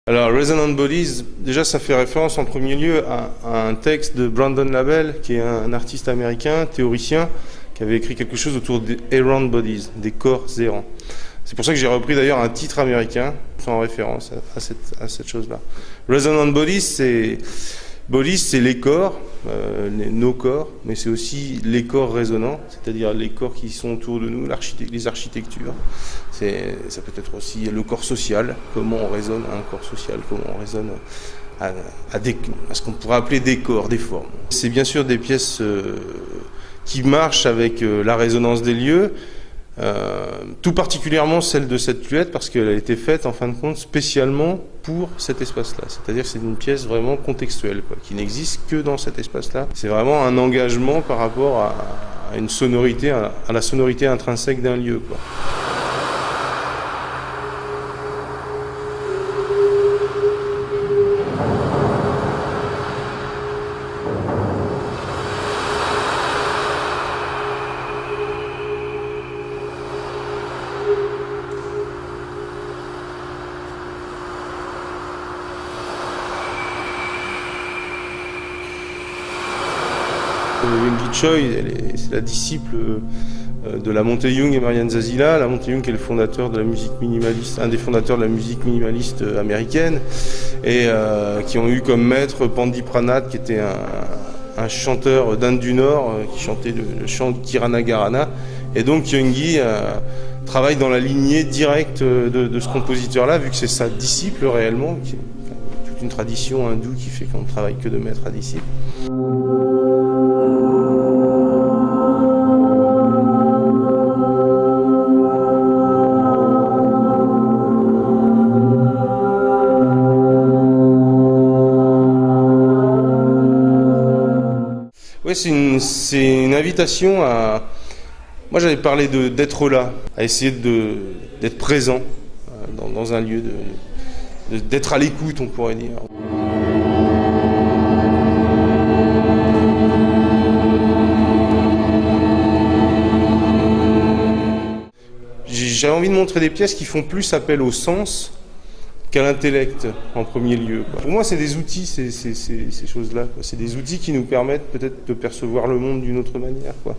Alors, Resonant Bodies, déjà ça fait référence en premier lieu à un texte de Brandon Labelle, qui est un artiste américain, théoricien, qui avait écrit quelque chose autour des errant bodies, des corps errants. C'est pour ça que j'ai repris d'ailleurs un titre américain en référence à cette chose-là. Resonant Bodies, c'est les corps, nos corps, mais c'est aussi les corps résonnants, c'est-à-dire les corps qui sont autour de nous, les architectures. Ça peut être aussi le corps social, comment on résonne à un corps social, comment on résonne à ce qu'on pourrait appeler des corps, des formes. C'est bien sûr des pièces qui marchent avec la résonance des lieux, tout particulièrement celle de cette Fluette, parce qu'elle a été faite en fin de compte spécialement pour cet espace-là. C'est-à-dire que c'est une pièce vraiment contextuelle, quoi, qui n'existe que dans cet espace-là. C'est vraiment un engagement par rapport à une sonorité, à la sonorité intrinsèque d'un lieu, quoi. Wendy Choi, c'est la disciple de la Monte-Young et Marianne Zazzila. La Monte-Young qui est le fondateur de la musique minimaliste, un des fondateurs de la musique minimaliste américaine, et qui ont eu comme maître Pandi Pranat, qui était un chanteur d'Inde du Nord, qui chantait le chant Kirana Garana. Et donc Youngi travaille dans la lignée directe de ce compositeur-là, vu que c'est sa disciple réellement, qui est toute une tradition hindoue qui fait qu'on ne travaille que de maître à disciple. Oui, c'est une invitation à... Moi, j'avais parlé d'être là, à essayer d'être présent dans un lieu, d'être à l'écoute, on pourrait dire. J'avais envie de montrer des pièces qui font plus appel au sens qu'à l'intellect en premier lieu, quoi. Pour moi, c'est des outils, ces choses-là, quoi. C'est des outils qui nous permettent peut-être de percevoir le monde d'une autre manière, quoi.